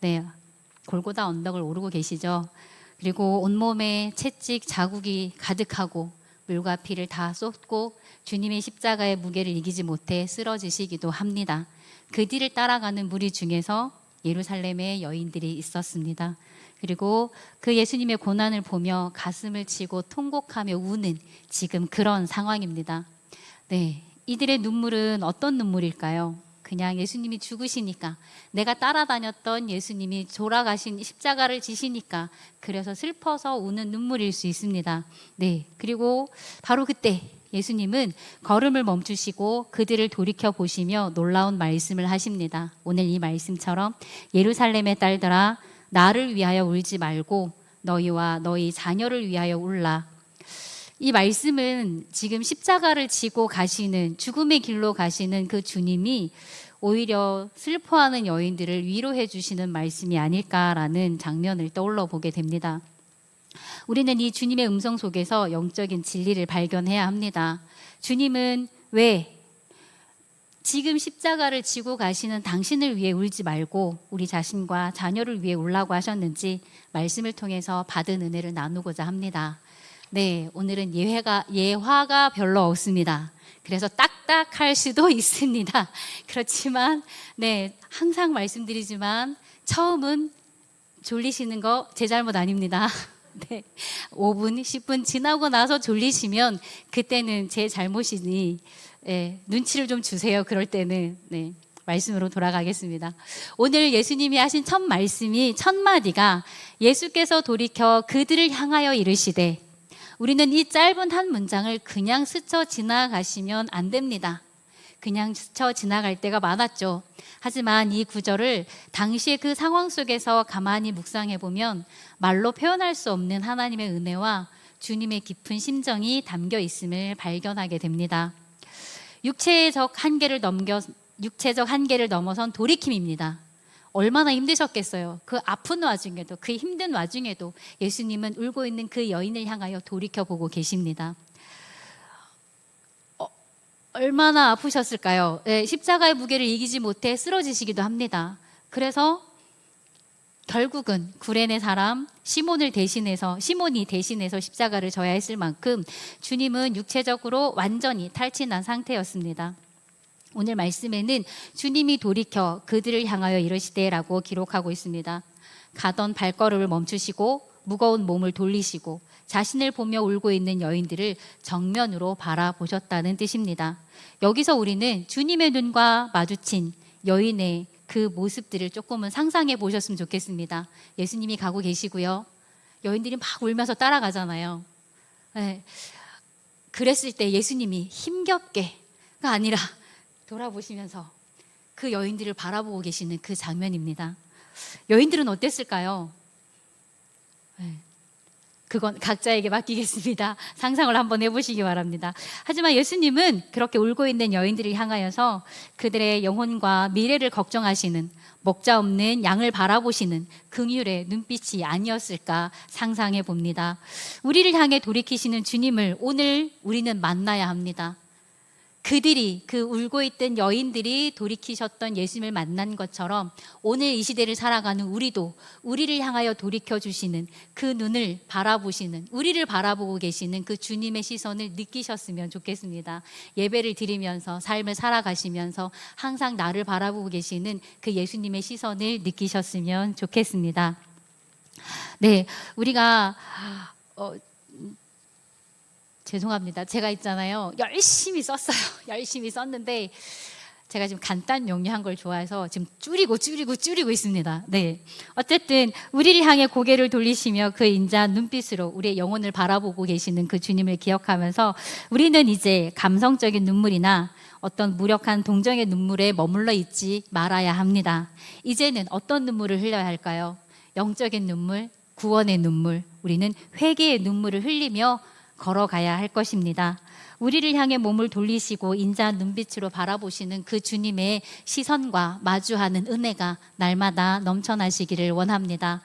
네, 골고다 언덕을 오르고 계시죠. 그리고 온몸에 채찍 자국이 가득하고 물과 피를 다 쏟고 주님의 십자가의 무게를 이기지 못해 쓰러지시기도 합니다. 그 뒤를 따라가는 무리 중에서 예루살렘에 여인들이 있었습니다. 그리고 그 예수님의 고난을 보며 가슴을 치고 통곡하며 우는 지금 그런 상황입니다. 네, 이들의 눈물은 어떤 눈물일까요? 그냥 예수님이 죽으시니까, 내가 따라다녔던 예수님이 돌아가신 십자가를 지시니까 그래서 슬퍼서 우는 눈물일 수 있습니다. 네, 그리고 바로 그때 예수님은 걸음을 멈추시고 그들을 돌이켜 보시며 놀라운 말씀을 하십니다. 오늘 이 말씀처럼 예루살렘의 딸들아 나를 위하여 울지 말고 너희와 너희 자녀를 위하여 울라. 이 말씀은 지금 십자가를 지고 가시는, 죽음의 길로 가시는 그 주님이 오히려 슬퍼하는 여인들을 위로해 주시는 말씀이 아닐까라는 장면을 떠올려 보게 됩니다. 우리는 이 주님의 음성 속에서 영적인 진리를 발견해야 합니다. 주님은 왜 지금 십자가를 지고 가시는 당신을 위해 울지 말고 우리 자신과 자녀를 위해 울라고 하셨는지 말씀을 통해서 받은 은혜를 나누고자 합니다. 네, 오늘은 예화가 별로 없습니다. 그래서 딱딱할 수도 있습니다. 그렇지만 네, 항상 말씀드리지만 처음은 졸리시는 거 제 잘못 아닙니다. 네, 5분, 10분 지나고 나서 졸리시면 그때는 제 잘못이니 눈치를 좀 주세요. 그럴 때는 말씀으로 돌아가겠습니다. 오늘 예수님이 하신 첫 말씀이 첫 마디가 예수께서 돌이켜 그들을 향하여 이르시되, 우리는 이 짧은 한 문장을 그냥 스쳐 지나가시면 안 됩니다. 그냥 스쳐 지나갈 때가 많았죠. 하지만 이 구절을 당시의 그 상황 속에서 가만히 묵상해 보면 말로 표현할 수 없는 하나님의 은혜와 주님의 깊은 심정이 담겨 있음을 발견하게 됩니다. 육체적 한계를 넘어선 돌이킴입니다. 얼마나 힘드셨겠어요. 그 아픈 와중에도, 그 힘든 와중에도 예수님은 울고 있는 그 여인을 향하여 돌이켜보고 계십니다. 얼마나 아프셨을까요? 십자가의 무게를 이기지 못해 쓰러지시기도 합니다. 그래서 결국은 구레네 사람 시몬이 대신해서 십자가를 져야 했을 만큼 주님은 육체적으로 완전히 탈진한 상태였습니다. 오늘 말씀에는 주님이 돌이켜 그들을 향하여 이르시되라고 기록하고 있습니다. 가던 발걸음을 멈추시고 무거운 몸을 돌리시고 자신을 보며 울고 있는 여인들을 정면으로 바라보셨다는 뜻입니다. 여기서 우리는 주님의 눈과 마주친 여인의 그 모습들을 조금은 상상해 보셨으면 좋겠습니다. 예수님이 가고 계시고요. 여인들이 막 울면서 따라가잖아요. 네. 그랬을 때 예수님이 힘겹게가 아니라 돌아보시면서 그 여인들을 바라보고 계시는 그 장면입니다. 여인들은 어땠을까요? 그건 각자에게 맡기겠습니다. 상상을 한번 해보시기 바랍니다. 하지만 예수님은 그렇게 울고 있는 여인들을 향하여서 그들의 영혼과 미래를 걱정하시는, 먹자 없는 양을 바라보시는 긍휼의 눈빛이 아니었을까 상상해 봅니다. 우리를 향해 돌이키시는 주님을 오늘 우리는 만나야 합니다. 그들이, 그 울고 있던 여인들이 돌이키셨던 예수님을 만난 것처럼 오늘 이 시대를 살아가는 우리도 우리를 향하여 돌이켜주시는 그 눈을 바라보시는, 우리를 바라보고 계시는 그 주님의 시선을 느끼셨으면 좋겠습니다. 예배를 드리면서 삶을 살아가시면서 항상 나를 바라보고 계시는 그 예수님의 시선을 느끼셨으면 좋겠습니다. 네, 우리가 죄송합니다. 제가 있잖아요. 열심히 썼어요. 열심히 썼는데 제가 지금 간단 용료한 걸 좋아해서 지금 줄이고 있습니다. 네. 어쨌든 우리를 향해 고개를 돌리시며 그 인자한 눈빛으로 우리의 영혼을 바라보고 계시는 그 주님을 기억하면서 우리는 이제 감성적인 눈물이나 어떤 무력한 동정의 눈물에 머물러 있지 말아야 합니다. 이제는 어떤 눈물을 흘려야 할까요? 영적인 눈물, 구원의 눈물, 우리는 회개의 눈물을 흘리며 걸어가야 할 것입니다. 우리를 향해 몸을 돌리시고 인자한 눈빛으로 바라보시는 그 주님의 시선과 마주하는 은혜가 날마다 넘쳐나시기를 원합니다.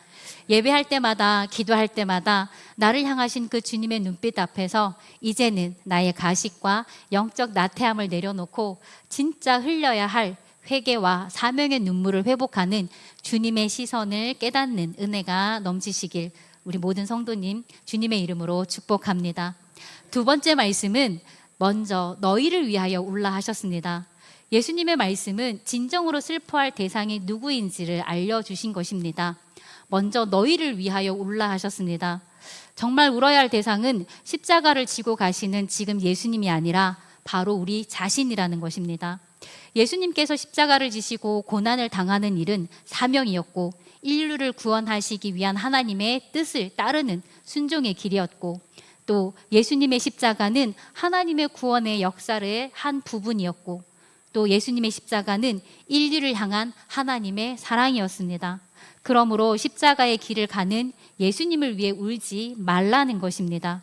예배할 때마다, 기도할 때마다 나를 향하신 그 주님의 눈빛 앞에서 이제는 나의 가식과 영적 나태함을 내려놓고 진짜 흘려야 할 회개와 사명의 눈물을 회복하는 주님의 시선을 깨닫는 은혜가 넘치시길 우리 모든 성도님 주님의 이름으로 축복합니다. 두 번째 말씀은 먼저 너희를 위하여 울라 하셨습니다. 예수님의 말씀은 진정으로 슬퍼할 대상이 누구인지를 알려주신 것입니다. 먼저 너희를 위하여 울라 하셨습니다. 정말 울어야 할 대상은 십자가를 지고 가시는 지금 예수님이 아니라 바로 우리 자신이라는 것입니다. 예수님께서 십자가를 지시고 고난을 당하는 일은 사명이었고 인류를 구원하시기 위한 하나님의 뜻을 따르는 순종의 길이었고 또 예수님의 십자가는 하나님의 구원의 역사의 한 부분이었고 또 예수님의 십자가는 인류를 향한 하나님의 사랑이었습니다. 그러므로 십자가의 길을 가는 예수님을 위해 울지 말라는 것입니다.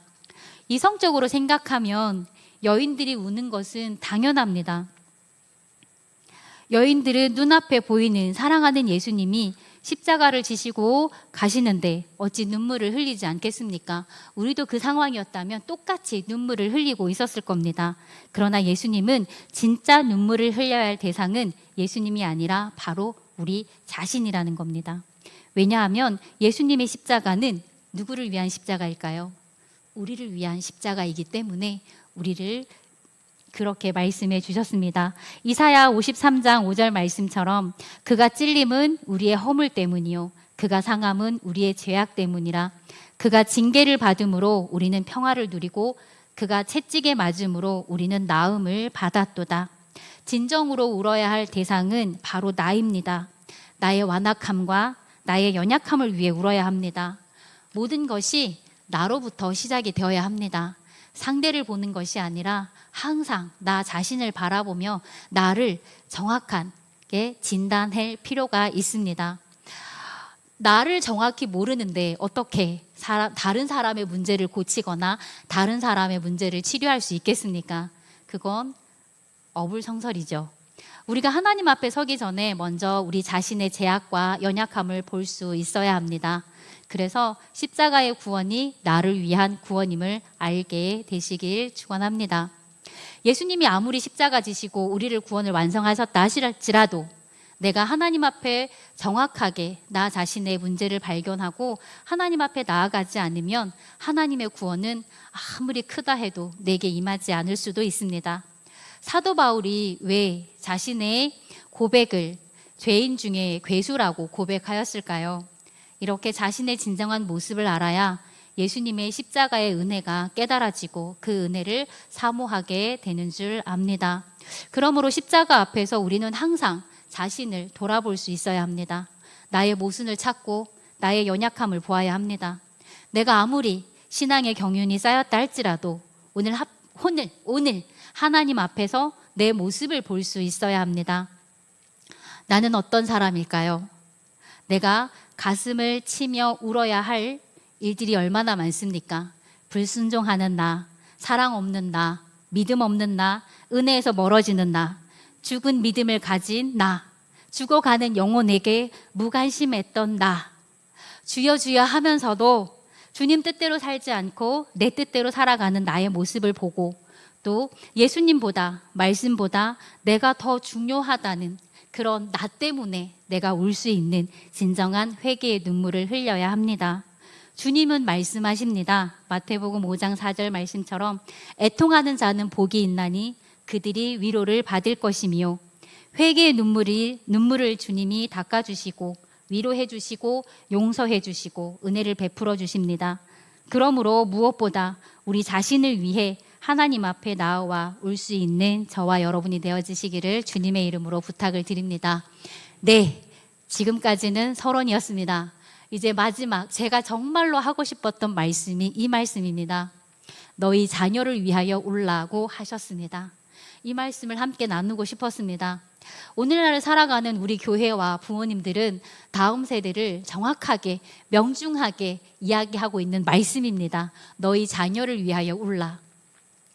이성적으로 생각하면 여인들이 우는 것은 당연합니다. 여인들은 눈앞에 보이는 사랑하는 예수님이 십자가를 지시고 가시는데 어찌 눈물을 흘리지 않겠습니까? 우리도 그 상황이었다면 똑같이 눈물을 흘리고 있었을 겁니다. 그러나 예수님은 진짜 눈물을 흘려야 할 대상은 예수님이 아니라 바로 우리 자신이라는 겁니다. 왜냐하면 예수님의 십자가는 누구를 위한 십자가일까요? 우리를 위한 십자가이기 때문에 우리를 그렇게 말씀해 주셨습니다. 이사야 53장 5절 말씀처럼 그가 찔림은 우리의 허물 때문이요 그가 상함은 우리의 죄악 때문이라. 그가 징계를 받음으로 우리는 평화를 누리고 그가 채찍에 맞음으로 우리는 나음을 받았도다. 진정으로 울어야 할 대상은 바로 나입니다. 나의 완악함과 나의 연약함을 위해 울어야 합니다. 모든 것이 나로부터 시작이 되어야 합니다. 상대를 보는 것이 아니라 항상 나 자신을 바라보며 나를 정확하게 진단할 필요가 있습니다. 나를 정확히 모르는데 어떻게 다른 사람의 문제를 고치거나 다른 사람의 문제를 치료할 수 있겠습니까? 그건 어불성설이죠. 우리가 하나님 앞에 서기 전에 먼저 우리 자신의 제약과 연약함을 볼 수 있어야 합니다. 그래서 십자가의 구원이 나를 위한 구원임을 알게 되시길 축원합니다. 예수님이 아무리 십자가 지시고 우리를 구원을 완성하셨다 하실지라도 내가 하나님 앞에 정확하게 나 자신의 문제를 발견하고 하나님 앞에 나아가지 않으면 하나님의 구원은 아무리 크다 해도 내게 임하지 않을 수도 있습니다. 사도 바울이 왜 자신의 고백을 죄인 중에 괴수라고 고백하였을까요? 이렇게 자신의 진정한 모습을 알아야 예수님의 십자가의 은혜가 깨달아지고 그 은혜를 사모하게 되는 줄 압니다. 그러므로 십자가 앞에서 우리는 항상 자신을 돌아볼 수 있어야 합니다. 나의 모순을 찾고 나의 연약함을 보아야 합니다. 내가 아무리 신앙의 경륜이 쌓였다 할지라도 오늘 하나님 앞에서 내 모습을 볼 수 있어야 합니다. 나는 어떤 사람일까요? 내가 가슴을 치며 울어야 할 일들이 얼마나 많습니까? 불순종하는 나, 사랑 없는 나, 믿음 없는 나, 은혜에서 멀어지는 나, 죽은 믿음을 가진 나, 죽어가는 영혼에게 무관심했던 나, 주여 주여 하면서도 주님 뜻대로 살지 않고 내 뜻대로 살아가는 나의 모습을 보고 또 예수님보다 말씀보다 내가 더 중요하다는 그런 나 때문에 내가 울 수 있는 진정한 회개의 눈물을 흘려야 합니다. 주님은 말씀하십니다. 마태복음 5장 4절 말씀처럼 애통하는 자는 복이 있나니 그들이 위로를 받을 것이며 회개의 눈물을 주님이 닦아주시고 위로해 주시고 용서해 주시고 은혜를 베풀어 주십니다. 그러므로 무엇보다 우리 자신을 위해 하나님 앞에 나와 울 수 있는 저와 여러분이 되어지시기를 주님의 이름으로 부탁을 드립니다. 네, 지금까지는 서론이었습니다. 이제 마지막 제가 정말로 하고 싶었던 말씀이 이 말씀입니다. 너희 자녀를 위하여 울라고 하셨습니다. 이 말씀을 함께 나누고 싶었습니다. 오늘날을 살아가는 우리 교회와 부모님들은 다음 세대를 정확하게 명중하게 이야기하고 있는 말씀입니다. 너희 자녀를 위하여 울라.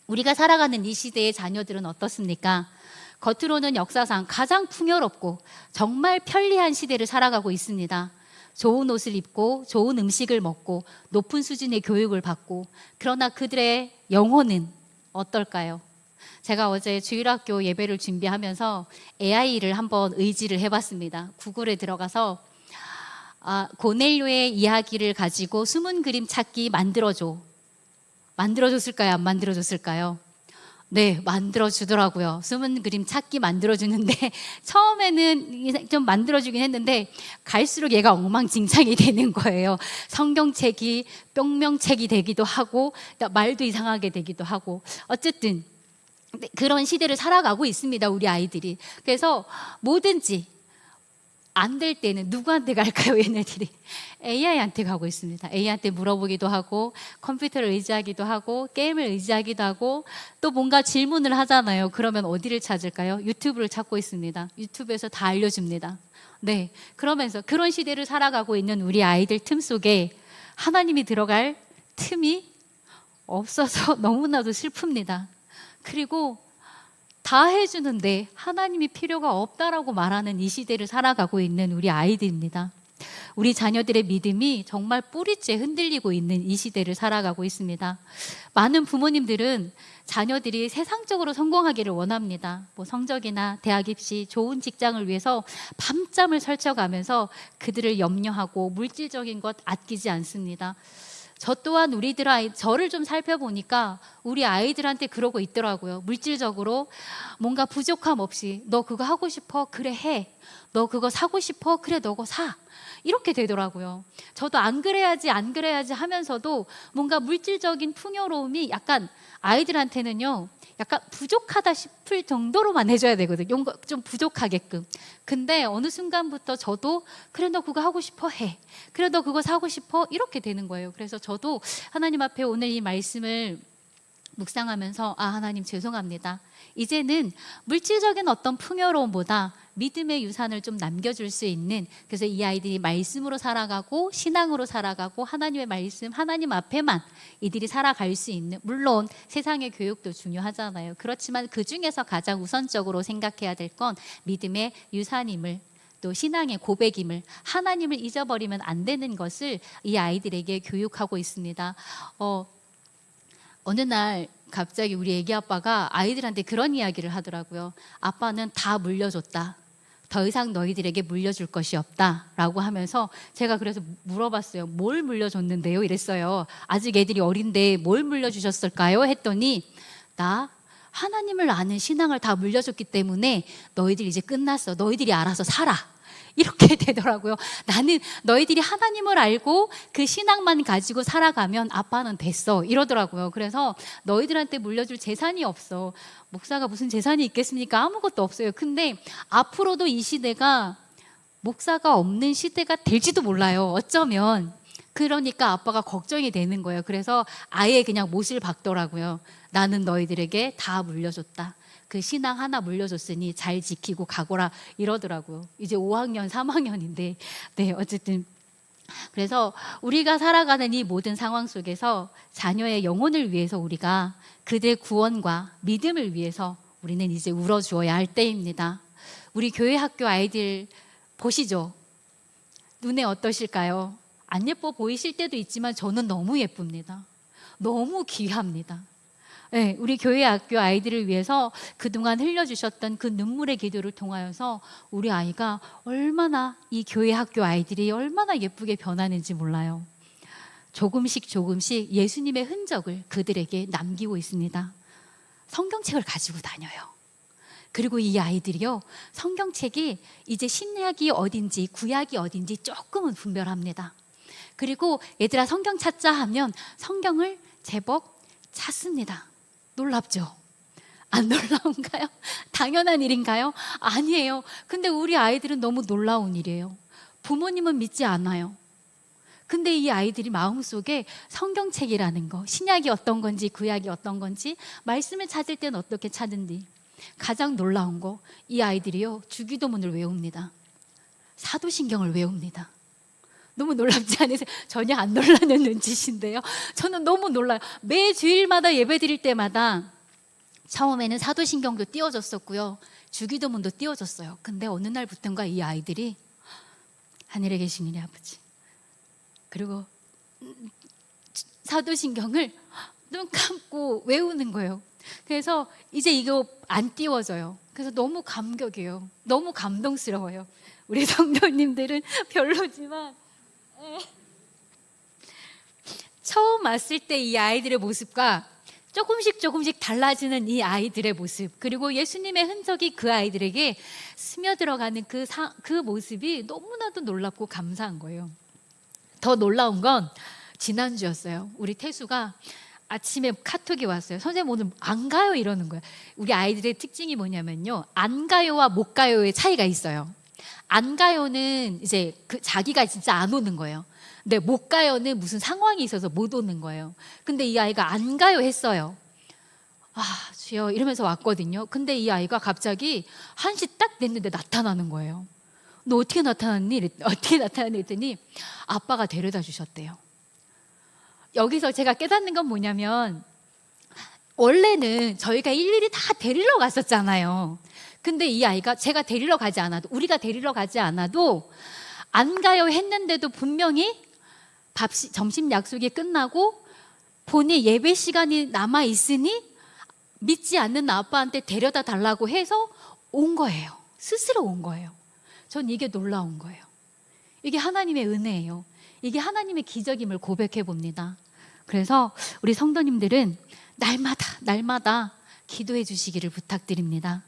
우리가 살아가는 이 시대의 자녀들은 어떻습니까? 겉으로는 역사상 가장 풍요롭고 정말 편리한 시대를 살아가고 있습니다. 좋은 옷을 입고 좋은 음식을 먹고 높은 수준의 교육을 받고 그러나 그들의 영혼은 어떨까요? 제가 어제 주일학교 예배를 준비하면서 AI를 한번 의지를 해봤습니다. 구글에 들어가서 고넬료의 이야기를 가지고 숨은 그림 찾기 만들어줘. 만들어줬을까요? 안 만들어줬을까요? 네, 만들어주더라고요. 숨은 그림 찾기 만들어주는데 처음에는 좀 만들어주긴 했는데 갈수록 얘가 엉망진창이 되는 거예요. 성경책이 뿅명책이 되기도 하고 말도 이상하게 되기도 하고 어쨌든 그런 시대를 살아가고 있습니다, 우리 아이들이. 그래서 뭐든지 안 될 때는 누구한테 갈까요, 얘네들이? AI한테 가고 있습니다. AI한테 물어보기도 하고 컴퓨터를 의지하기도 하고 게임을 의지하기도 하고 또 뭔가 질문을 하잖아요. 그러면 어디를 찾을까요? 유튜브를 찾고 있습니다. 유튜브에서 다 알려줍니다. 네, 그러면서 그런 시대를 살아가고 있는 우리 아이들 틈 속에 하나님이 들어갈 틈이 없어서 너무나도 슬픕니다. 그리고 다 해주는데 하나님이 필요가 없다라고 말하는 이 시대를 살아가고 있는 우리 아이들입니다. 우리 자녀들의 믿음이 정말 뿌리째 흔들리고 있는 이 시대를 살아가고 있습니다. 많은 부모님들은 자녀들이 세상적으로 성공하기를 원합니다. 성적이나 대학 입시, 좋은 직장을 위해서 밤잠을 설쳐가면서 그들을 염려하고 물질적인 것 아끼지 않습니다. 저 또한 저를 좀 살펴보니까 우리 아이들한테 그러고 있더라고요. 물질적으로 뭔가 부족함 없이 너 그거 하고 싶어? 그래 해. 너 그거 사고 싶어? 그래 너 그거 사. 이렇게 되더라고요. 저도 안 그래야지 하면서도 뭔가 물질적인 풍요로움이 약간 아이들한테는요, 약간 부족하다 싶을 정도로만 해줘야 되거든요. 좀 부족하게끔. 근데 어느 순간부터 저도 그래 너 그거 하고 싶어 해. 그래 너 그거 사고 싶어 이렇게 되는 거예요. 그래서 저도 하나님 앞에 오늘 이 말씀을 묵상하면서 하나님 죄송합니다. 이제는 물질적인 어떤 풍요로움보다 믿음의 유산을 좀 남겨줄 수 있는, 그래서 이 아이들이 말씀으로 살아가고 신앙으로 살아가고 하나님의 말씀 하나님 앞에만 이들이 살아갈 수 있는, 물론 세상의 교육도 중요하잖아요. 그렇지만 그 중에서 가장 우선적으로 생각해야 될 건 믿음의 유산임을, 또 신앙의 고백임을, 하나님을 잊어버리면 안 되는 것을 이 아이들에게 교육하고 있습니다. 어느 날 갑자기 우리 애기 아빠가 아이들한테 그런 이야기를 하더라고요. 아빠는 다 물려줬다. 더 이상 너희들에게 물려줄 것이 없다 라고 하면서 제가 그래서 물어봤어요. 뭘 물려줬는데요? 이랬어요. 아직 애들이 어린데 뭘 물려주셨을까요? 했더니 나 하나님을 아는 신앙을 다 물려줬기 때문에 너희들 이제 끝났어. 너희들이 알아서 살아. 이렇게 되더라고요. 나는 너희들이 하나님을 알고 그 신앙만 가지고 살아가면 아빠는 됐어 이러더라고요. 그래서 너희들한테 물려줄 재산이 없어. 목사가 무슨 재산이 있겠습니까? 아무것도 없어요. 근데 앞으로도 이 시대가 목사가 없는 시대가 될지도 몰라요. 어쩌면. 그러니까 아빠가 걱정이 되는 거예요. 그래서 아예 그냥 못을 박더라고요. 나는 너희들에게 다 물려줬다. 그 신앙 하나 물려줬으니 잘 지키고 가거라 이러더라고요. 이제 5학년, 3학년인데 네, 어쨌든 그래서 우리가 살아가는 이 모든 상황 속에서 자녀의 영혼을 위해서 우리가 그들의 구원과 믿음을 위해서 우리는 이제 울어주어야 할 때입니다. 우리 교회 학교 아이들 보시죠. 눈에 어떠실까요? 안 예뻐 보이실 때도 있지만 저는 너무 예쁩니다. 너무 귀합니다. 네, 우리 교회 학교 아이들을 위해서 그동안 흘려주셨던 그 눈물의 기도를 통하여서 우리 아이가 얼마나, 이 교회 학교 아이들이 얼마나 예쁘게 변하는지 몰라요. 조금씩 예수님의 흔적을 그들에게 남기고 있습니다. 성경책을 가지고 다녀요. 그리고 이 아이들이요, 성경책이 이제 신약이 어딘지 구약이 어딘지 조금은 분별합니다. 그리고 얘들아 성경 찾자 하면 성경을 제법 찾습니다. 놀랍죠? 안 놀라운가요? 당연한 일인가요? 아니에요. 근데 우리 아이들은 너무 놀라운 일이에요. 부모님은 믿지 않아요. 근데 이 아이들이 마음속에 성경책이라는 거, 신약이 어떤 건지 구약이 어떤 건지, 말씀을 찾을 때는 어떻게 찾는지, 가장 놀라운 거, 이 아이들이요 주기도문을 외웁니다. 사도신경을 외웁니다. 너무 놀랍지 않으세요? 전혀 안 놀라는 눈짓인데요. 저는 너무 놀라요. 매 주일마다 예배 드릴 때마다 처음에는 사도신경도 띄워줬었고요. 주기도문도 띄워줬어요. 근데 어느 날부터인가 이 아이들이 하늘에 계신 이네 아버지, 그리고 사도신경을 눈 감고 외우는 거예요. 그래서 이제 이거 안 띄워져요. 그래서 너무 감격이에요. 너무 감동스러워요. 우리 성도님들은 별로지만 처음 왔을 때 이 아이들의 모습과 조금씩 달라지는 이 아이들의 모습, 그리고 예수님의 흔적이 그 아이들에게 스며들어가는 그 모습이 너무나도 놀랍고 감사한 거예요. 더 놀라운 건 지난주였어요. 우리 태수가 아침에 카톡이 왔어요. 선생님 오늘 안 가요? 이러는 거예요. 우리 아이들의 특징이 뭐냐면요, 안 가요와 못 가요의 차이가 있어요. 안 가요는 이제 자기가 진짜 안 오는 거예요. 근데 못 가요는 무슨 상황이 있어서 못 오는 거예요. 근데 이 아이가 안 가요 했어요. 아, 주여 이러면서 왔거든요. 근데 이 아이가 갑자기 1시 딱 됐는데 나타나는 거예요. 너 어떻게 나타났니? 어떻게 나타났니? 했더니 아빠가 데려다 주셨대요. 여기서 제가 깨닫는 건 뭐냐면, 원래는 저희가 일일이 다 데리러 갔었잖아요. 근데 이 아이가 제가 데리러 가지 않아도, 우리가 데리러 가지 않아도 안 가요 했는데도 분명히 점심 약속이 끝나고 본인 예배 시간이 남아 있으니 믿지 않는 아빠한테 데려다 달라고 해서 온 거예요. 스스로 온 거예요. 전 이게 놀라운 거예요. 이게 하나님의 은혜예요. 이게 하나님의 기적임을 고백해 봅니다. 그래서 우리 성도님들은 날마다 기도해 주시기를 부탁드립니다.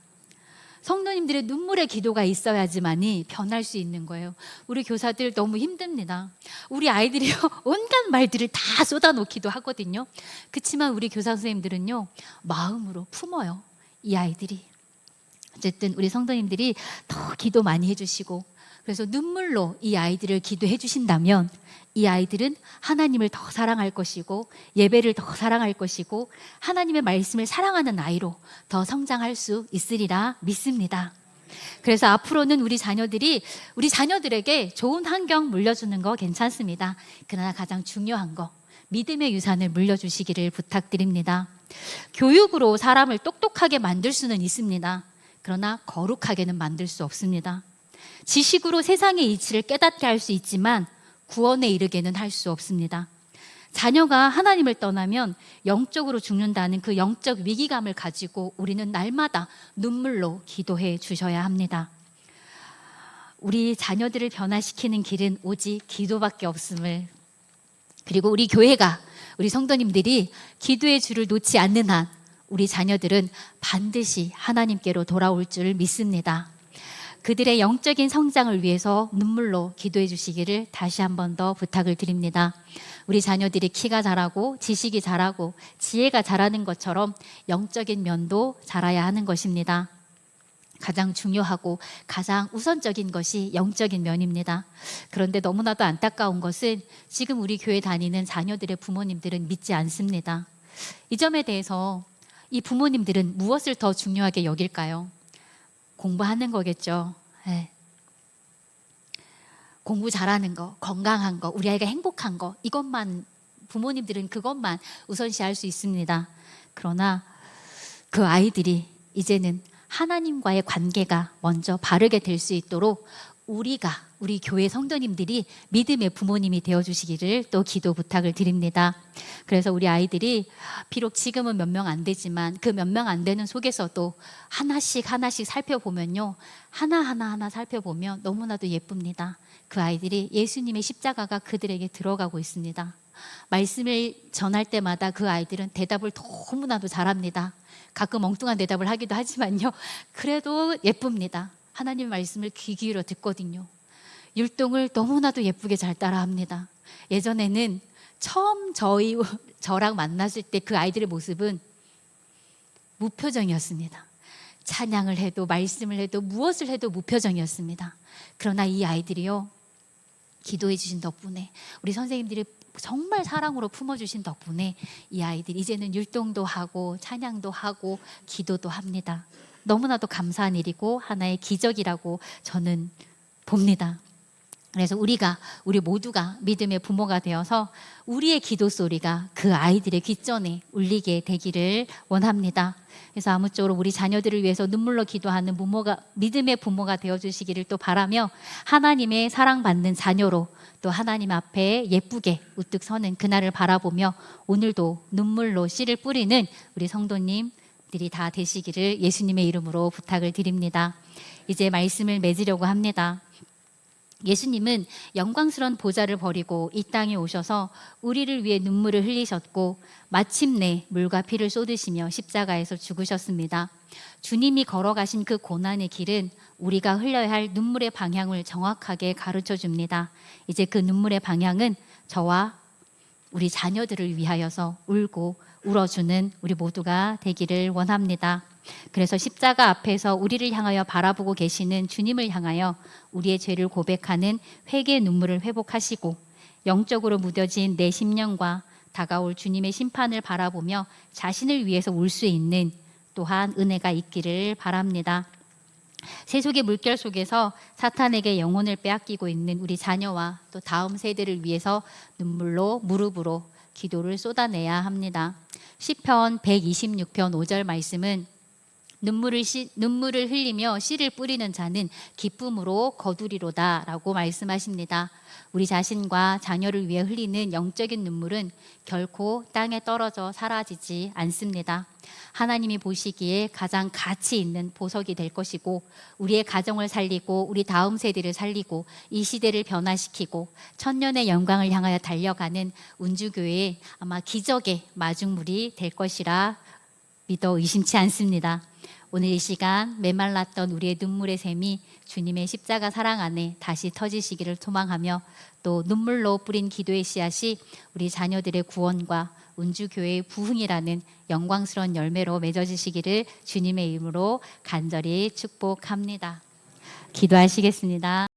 성도님들의 눈물의 기도가 있어야지만이 변할 수 있는 거예요. 우리 교사들 너무 힘듭니다. 우리 아이들이요, 온갖 말들을 다 쏟아놓기도 하거든요. 그렇지만 우리 교사 선생님들은요, 마음으로 품어요, 이 아이들이. 어쨌든 우리 성도님들이 더 기도 많이 해주시고, 그래서 눈물로 이 아이들을 기도해 주신다면 이 아이들은 하나님을 더 사랑할 것이고, 예배를 더 사랑할 것이고, 하나님의 말씀을 사랑하는 아이로 더 성장할 수 있으리라 믿습니다. 그래서 앞으로는 우리 자녀들에게 좋은 환경 물려주는 거 괜찮습니다. 그러나 가장 중요한 거, 믿음의 유산을 물려주시기를 부탁드립니다. 교육으로 사람을 똑똑하게 만들 수는 있습니다. 그러나 거룩하게는 만들 수 없습니다. 지식으로 세상의 이치를 깨닫게 할 수 있지만 구원에 이르게는 할 수 없습니다. 자녀가 하나님을 떠나면 영적으로 죽는다는 그 영적 위기감을 가지고 우리는 날마다 눈물로 기도해 주셔야 합니다. 우리 자녀들을 변화시키는 길은 오직 기도밖에 없음을, 그리고 우리 교회가, 우리 성도님들이 기도의 줄을 놓지 않는 한 우리 자녀들은 반드시 하나님께로 돌아올 줄 믿습니다. 그들의 영적인 성장을 위해서 눈물로 기도해 주시기를 다시 한 번 더 부탁을 드립니다. 우리 자녀들이 키가 자라고 지식이 자라고 지혜가 자라는 것처럼 영적인 면도 자라야 하는 것입니다. 가장 중요하고 가장 우선적인 것이 영적인 면입니다. 그런데 너무나도 안타까운 것은 지금 우리 교회 다니는 자녀들의 부모님들은 믿지 않습니다. 이 점에 대해서 이 부모님들은 무엇을 더 중요하게 여길까요? 공부하는 거겠죠. 네. 공부 잘하는 거, 건강한 거, 우리 아이가 행복한 거, 이것만, 부모님들은 그것만 우선시할 수 있습니다. 그러나 그 아이들이 이제는 하나님과의 관계가 먼저 바르게 될 수 있도록 우리 교회 성도님들이 믿음의 부모님이 되어주시기를 또 기도 부탁을 드립니다. 그래서 우리 아이들이 비록 지금은 몇 명 안 되지만 그 몇 명 안 되는 속에서도 하나씩 살펴보면요, 하나 살펴보면 너무나도 예쁩니다. 그 아이들이 예수님의 십자가가 그들에게 들어가고 있습니다. 말씀을 전할 때마다 그 아이들은 대답을 너무나도 잘합니다. 가끔 엉뚱한 대답을 하기도 하지만요, 그래도 예쁩니다. 하나님 말씀을 귀 기울여 듣거든요. 율동을 너무나도 예쁘게 잘 따라합니다. 예전에는 처음 저랑 만났을 때 그 아이들의 모습은 무표정이었습니다. 찬양을 해도 말씀을 해도 무엇을 해도 무표정이었습니다. 그러나 이 아이들이요, 기도해 주신 덕분에, 우리 선생님들이 정말 사랑으로 품어주신 덕분에 이 아이들이 이제는 율동도 하고 찬양도 하고 기도도 합니다. 너무나도 감사한 일이고 하나의 기적이라고 저는 봅니다. 그래서 우리 모두가 믿음의 부모가 되어서 우리의 기도 소리가 그 아이들의 귓전에 울리게 되기를 원합니다. 그래서 아무쪼록 우리 자녀들을 위해서 눈물로 기도하는 믿음의 부모가 되어주시기를 또 바라며, 하나님의 사랑받는 자녀로 또 하나님 앞에 예쁘게 우뚝 서는 그날을 바라보며 오늘도 눈물로 씨를 뿌리는 우리 성도님들이 다 되시기를 예수님의 이름으로 부탁을 드립니다. 이제 말씀을 맺으려고 합니다. 예수님은 영광스러운 보좌를 버리고 이 땅에 오셔서 우리를 위해 눈물을 흘리셨고 마침내 물과 피를 쏟으시며 십자가에서 죽으셨습니다. 주님이 걸어가신 그 고난의 길은 우리가 흘려야 할 눈물의 방향을 정확하게 가르쳐 줍니다. 이제 그 눈물의 방향은 저와 우리 자녀들을 위하여서 울고 울어주는 우리 모두가 되기를 원합니다. 그래서 십자가 앞에서 우리를 향하여 바라보고 계시는 주님을 향하여 우리의 죄를 고백하는 회개의 눈물을 회복하시고 영적으로 무뎌진 내 심령과 다가올 주님의 심판을 바라보며 자신을 위해서 울 수 있는 또한 은혜가 있기를 바랍니다. 세속의 물결 속에서 사탄에게 영혼을 빼앗기고 있는 우리 자녀와 또 다음 세대를 위해서 눈물로 무릎으로 기도를 쏟아내야 합니다. 시편 126편 5절 말씀은 눈물을 흘리며 씨를 뿌리는 자는 기쁨으로 거두리로다 라고 말씀하십니다. 우리 자신과 자녀를 위해 흘리는 영적인 눈물은 결코 땅에 떨어져 사라지지 않습니다. 하나님이 보시기에 가장 가치 있는 보석이 될 것이고 우리의 가정을 살리고 우리 다음 세대를 살리고 이 시대를 변화시키고 천년의 영광을 향하여 달려가는 운주교회의 아마 기적의 마중물이 될 것이라 믿어 의심치 않습니다. 오늘 이 시간 메말랐던 우리의 눈물의 샘이 주님의 십자가 사랑 안에 다시 터지시기를 소망하며 또 눈물로 뿌린 기도의 씨앗이 우리 자녀들의 구원과 운주교회의 부흥이라는 영광스러운 열매로 맺어지시기를 주님의 이름으로 간절히 축복합니다. 기도하시겠습니다.